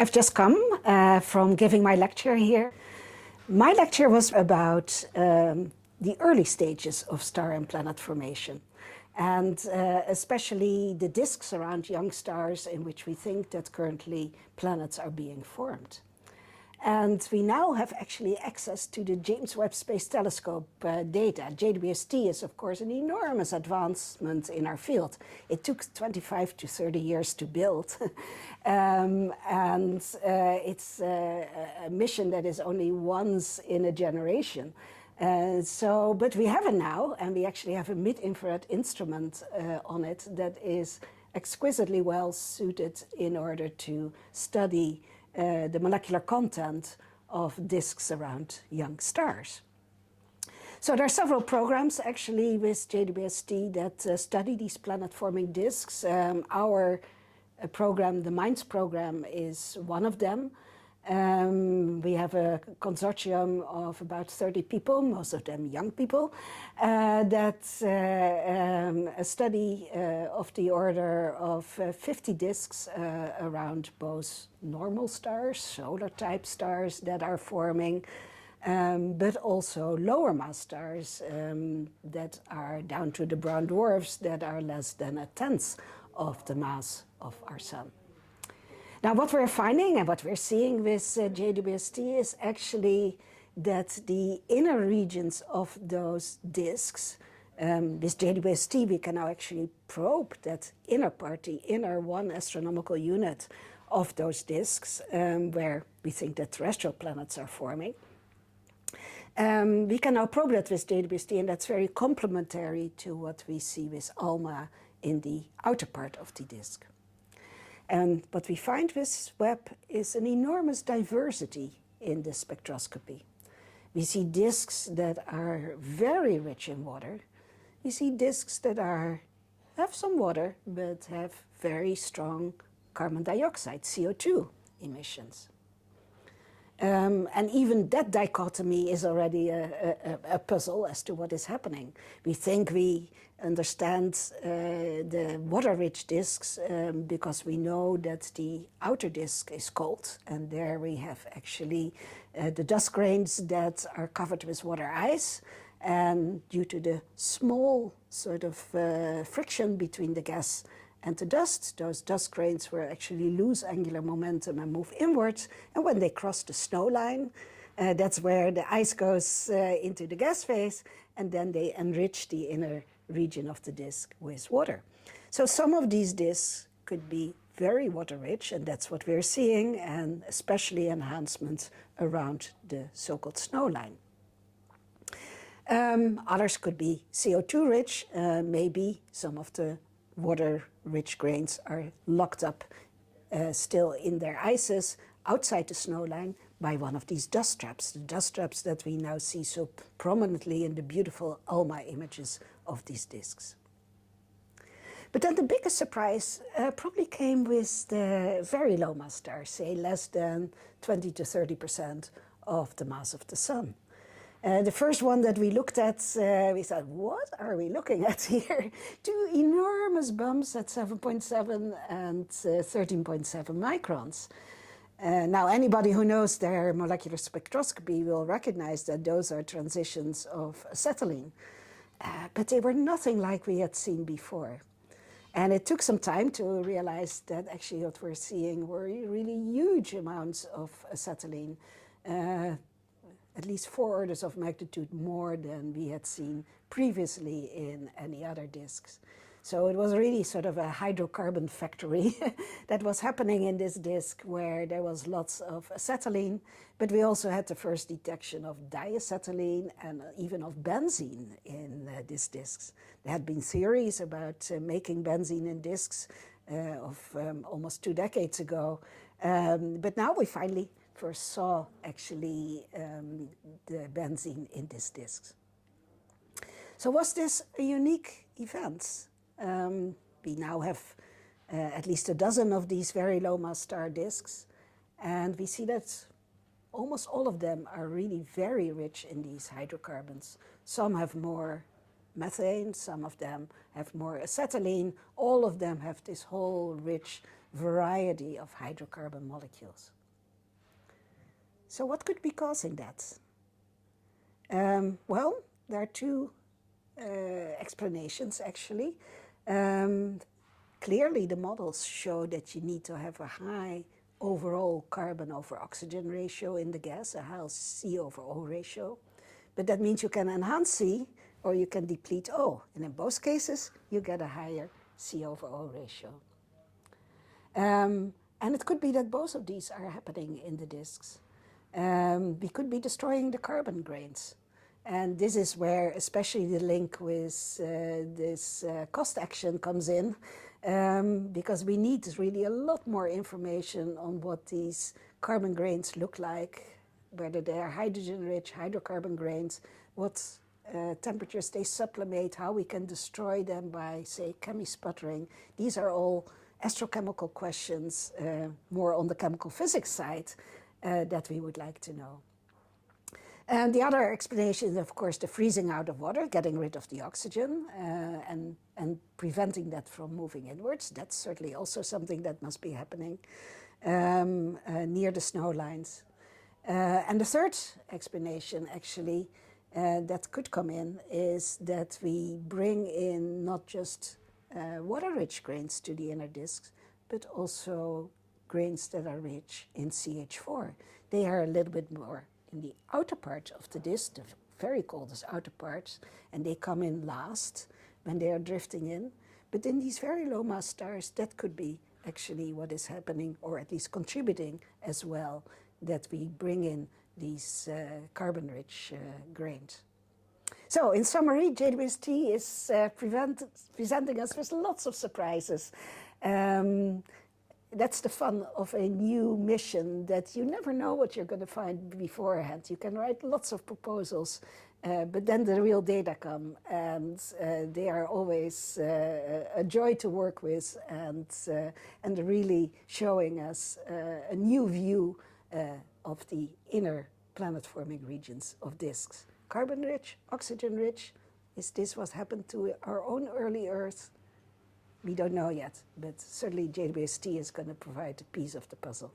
I've just come from giving my lecture here. My lecture was about the early stages of star and planet formation, and especially the disks around young stars in which we think that currently planets are being formed. And we now have actually access to the James Webb Space Telescope data. JWST is, of course, an enormous advancement in our field. It took 25 to 30 years to build. It's a mission that is only once in a generation. But we have it now, and we actually have a mid-infrared instrument on it that is exquisitely well suited in order to study the molecular content of disks around young stars. So there are several programs actually with JWST that study these planet-forming disks. Our program, the MINDS program, is one of them. We have a consortium of about 30 people, most of them young people, that study of the order of 50 disks around both normal stars, solar-type stars that are forming, but also lower mass stars that are down to the brown dwarfs that are less than a tenth of the mass of our sun. Now, what we're finding and what we're seeing with JWST is actually that the inner regions of those disks, with JWST we can now actually probe that inner part, the inner 1 astronomical unit of those disks, where we think that terrestrial planets are forming. We can now probe that with JWST, and that's very complementary to what we see with ALMA in the outer part of the disk. And what we find with Webb is an enormous diversity in the spectroscopy. We see disks that are very rich in water. We see disks that have some water, but have very strong carbon dioxide, CO2 emissions. And even that dichotomy is already a puzzle as to what is happening. We think we understand the water-rich disks because we know that the outer disk is cold, and there we have actually the dust grains that are covered with water ice, and due to the small sort of friction between the gas and the dust, those dust grains will actually lose angular momentum and move inwards. And when they cross the snow line, that's where the ice goes into the gas phase, and then they enrich the inner region of the disk with water. So some of these disks could be very water-rich, and that's what we're seeing, and especially enhancements around the so-called snow line. Others could be CO2-rich. Maybe some of the water-rich grains are locked up still in their ices outside the snow line by one of these dust traps, the dust traps that we now see so prominently in the beautiful ALMA images of these disks. But then the biggest surprise probably came with the very low mass stars, say less than 20 to 30% of the mass of the sun. The first one that we looked at, we thought, what are we looking at here? Two enormous bumps at 7.7 and 13.7 microns. Now, anybody who knows their molecular spectroscopy will recognize that those are transitions of acetylene. But they were nothing like we had seen before. And it took some time to realize that actually what we're seeing were really huge amounts of acetylene. At least 4 orders of magnitude more than we had seen previously in any other disks. So it was really sort of a hydrocarbon factory that was happening in this disk, where there was lots of acetylene, but we also had the first detection of diacetylene and even of benzene in these disks. There had been theories about making benzene in disks of almost 2 decades ago, but now we finally first saw actually the benzene in these disks. So was this a unique event? We now have at least a dozen of these very low mass star disks, and we see that almost all of them are really very rich in these hydrocarbons. Some have more methane, some of them have more acetylene, all of them have this whole rich variety of hydrocarbon molecules. So what could be causing that? Well, there are two explanations actually. Clearly the models show that you need to have a high overall carbon over oxygen ratio in the gas, a high C over O ratio. But that means you can enhance C or you can deplete O. And in both cases, you get a higher C over O ratio. And it could be that both of these are happening in the disks. We could be destroying the carbon grains. And this is where especially the link with this cost action comes in, because we need really a lot more information on what these carbon grains look like, whether they are hydrogen-rich hydrocarbon grains, what temperatures they sublimate, how we can destroy them by, say, chemi-sputtering. These are all astrochemical questions, more on the chemical physics side, that we would like to know. And the other explanation is, of course, the freezing out of water, getting rid of the oxygen and preventing that from moving inwards. That's certainly also something that must be happening near the snow lines. And the third explanation, actually, that could come in is that we bring in not just water-rich grains to the inner disks, but also grains that are rich in CH4. They are a little bit more in the outer part of the disk, the very coldest outer parts, and they come in last when they are drifting in. But in these very low mass stars, that could be actually what is happening, or at least contributing as well, that we bring in these carbon-rich grains. So in summary, JWST is presenting us with lots of surprises. That's the fun of a new mission, that you never know what you're going to find beforehand. You can write lots of proposals, but then the real data come, and they are always a joy to work with, and really showing us a new view of the inner planet-forming regions of disks. Carbon-rich, oxygen-rich, is this what happened to our own early Earth? We don't know yet, but certainly JWST is going to provide a piece of the puzzle.